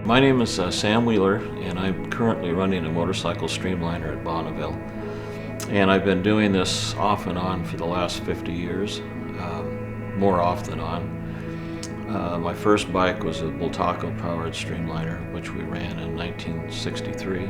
My name is Sam Wheeler, and I'm currently running a motorcycle streamliner at Bonneville. And I've been doing this off and on for the last 50 years, more off than on. My first bike was a Bultaco-powered streamliner, which we ran in 1963.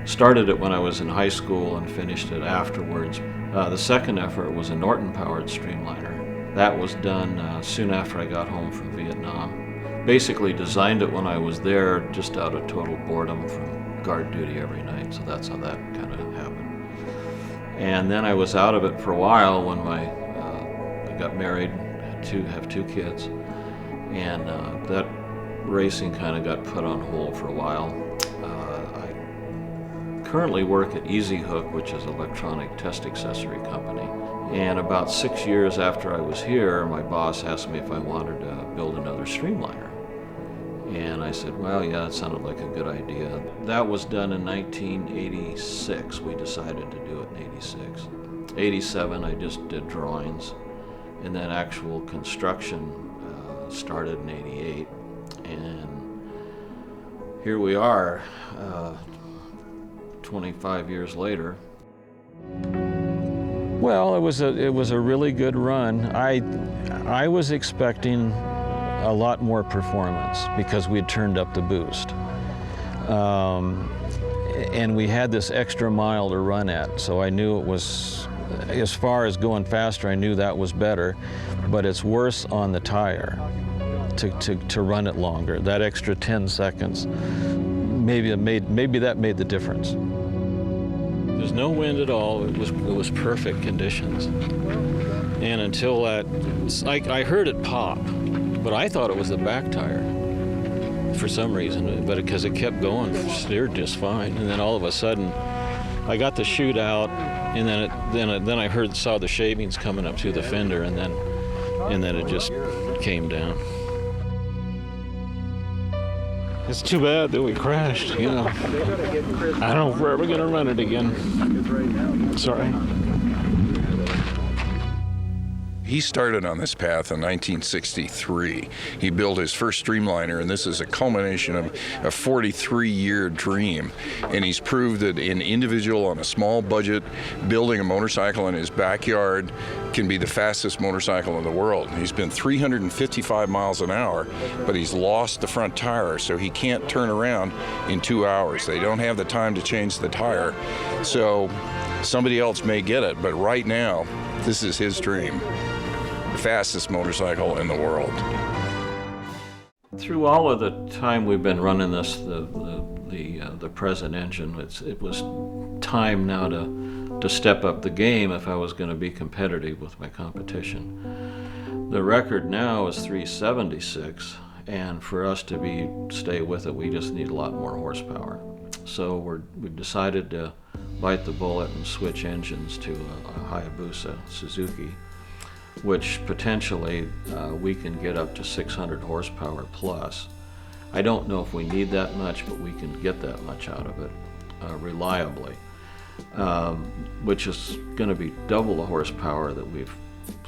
Started it when I was in high school and finished it afterwards. The second effort was a Norton-powered streamliner. That was done soon after I got home from Vietnam. Basically designed it when I was there, just out of total boredom from guard duty every night, so that's how that kind of happened. And then I was out of it for a while when I got married, have two kids, and that racing kind of got put on hold for a while. I currently work at Easy Hook, which is an electronic test accessory company. And about 6 years after I was here, my boss asked me if I wanted to build another streamliner. And I said, well, yeah, that sounded like a good idea. That was done in 1986. We decided to do it in 86. 87, I just did drawings. And then actual construction started in 88. And here we are, 25 years later. Well, it was a really good run. I was expecting a lot more performance because we had turned up the boost. And we had this extra mile to run at, so I knew it was, as far as going faster, I knew that was better, but it's worse on the tire to run it longer. That extra 10 seconds, maybe that made the difference. There's no wind at all. It was perfect conditions. And until that, I heard it pop, but I thought it was the back tire for some reason, but because it kept going, steered just fine. And then all of a sudden, I got the chute out, and then I saw the shavings coming up through the fender, and then it just came down. It's too bad that we crashed, you know. I don't know if we're ever gonna run it again. Sorry. He started on this path in 1963. He built his first streamliner, and this is a culmination of a 43-year dream. And he's proved that an individual on a small budget building a motorcycle in his backyard can be the fastest motorcycle in the world. He's been 355 miles an hour, but he's lost the front tire, so he can't turn around in 2 hours. They don't have the time to change the tire. So somebody else may get it, but right now, this is his dream. The fastest motorcycle in the world. Through all of the time we've been running this, the present engine, it was time now to step up the game if I was going to be competitive with my competition. The record now is 376, and for us to stay with it, we just need a lot more horsepower. So we've decided to bite the bullet and switch engines to a Hayabusa Suzuki, which potentially we can get up to 600 horsepower plus. I don't know if we need that much, but we can get that much out of it reliably, which is going to be double the horsepower that we've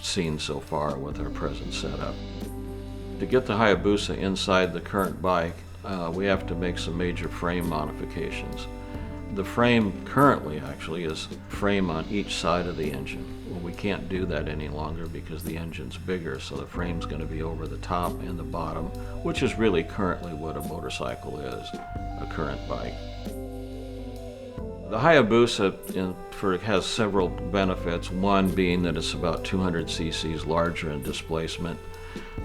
seen so far with our present setup. To get the Hayabusa inside the current bike, we have to make some major frame modifications. The frame currently actually is frame on each side of the engine. Well, we can't do that any longer because the engine's bigger, so the frame's going to be over the top and the bottom, which is really currently what a motorcycle is, a current bike. The Hayabusa has several benefits, one being that it's about 200 cc's larger in displacement.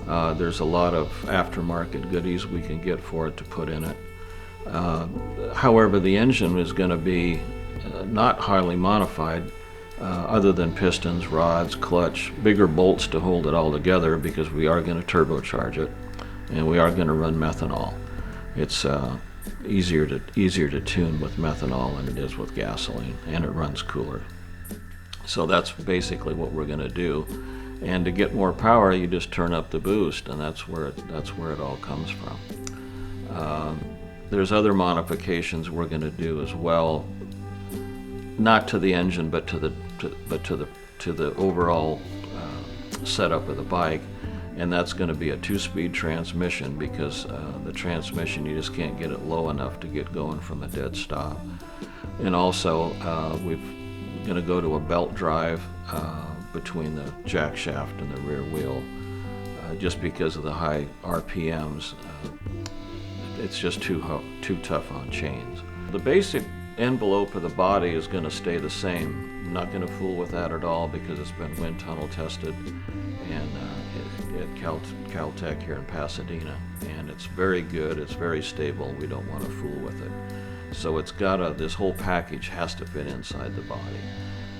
There's a lot of aftermarket goodies we can get for it to put in it. However, the engine is going to be not highly modified, other than pistons, rods, clutch, bigger bolts to hold it all together because we are going to turbocharge it, and we are going to run methanol. It's easier to tune with methanol than it is with gasoline, and it runs cooler. So that's basically what we're going to do. And to get more power, you just turn up the boost, and that's where it all comes from. There's other modifications we're going to do as well, not to the engine, but to the overall setup of the bike. and that's going to be a 2-speed transmission because the transmission, you just can't get it low enough to get going from a dead stop. And also, we're going to go to a belt drive between the jack shaft and the rear wheel, just because of the high RPMs. It's just too tough on chains. The basic envelope of the body is going to stay the same. I'm not going to fool with that at all because it's been wind tunnel tested and at Caltech here in Pasadena, and it's very good, it's very stable. We don't want to fool with it. So it's got this whole package has to fit inside the body.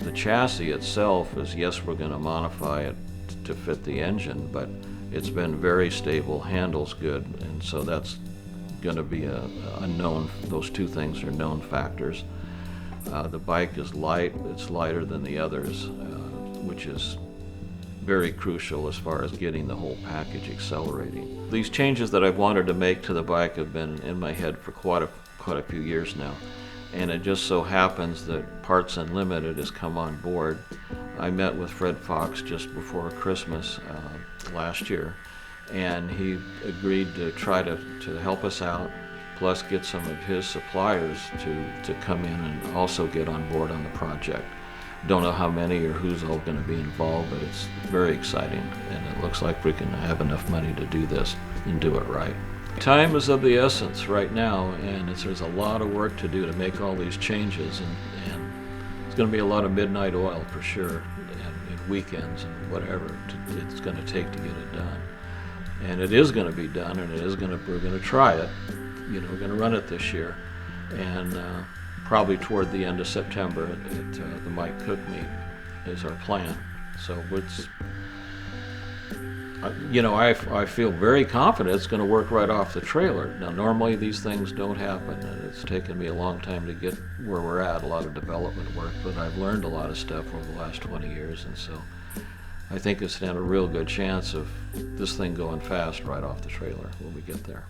The chassis itself is, yes, we're going to modify it to fit the engine, but it's been very stable, handles good, and so that's going to be a known, those two things are known factors. The bike is light, it's lighter than the others, which is very crucial as far as getting the whole package accelerating. These changes that I've wanted to make to the bike have been in my head for quite a few years now, and it just so happens that Parts Unlimited has come on board. I met with Fred Fox just before Christmas last year, and he agreed to try to help us out, plus get some of his suppliers to come in and also get on board on the project. Don't know how many or who's all going to be involved, but it's very exciting, and it looks like we can have enough money to do this and do it right. Time is of the essence right now, and there's a lot of work to do to make all these changes, and it's going to be a lot of midnight oil for sure, and weekends and whatever it's going to take to get it done. And it is going to be done, and we're going to try it. You know, we're going to run it this year, and probably toward the end of September at the Mike Cook meet is our plan. So it's, you know, I feel very confident it's going to work right off the trailer. Now, normally these things don't happen, and it's taken me a long time to get where we're at, a lot of development work, but I've learned a lot of stuff over the last 20 years, and so I think it's got a real good chance of this thing going fast right off the trailer when we get there.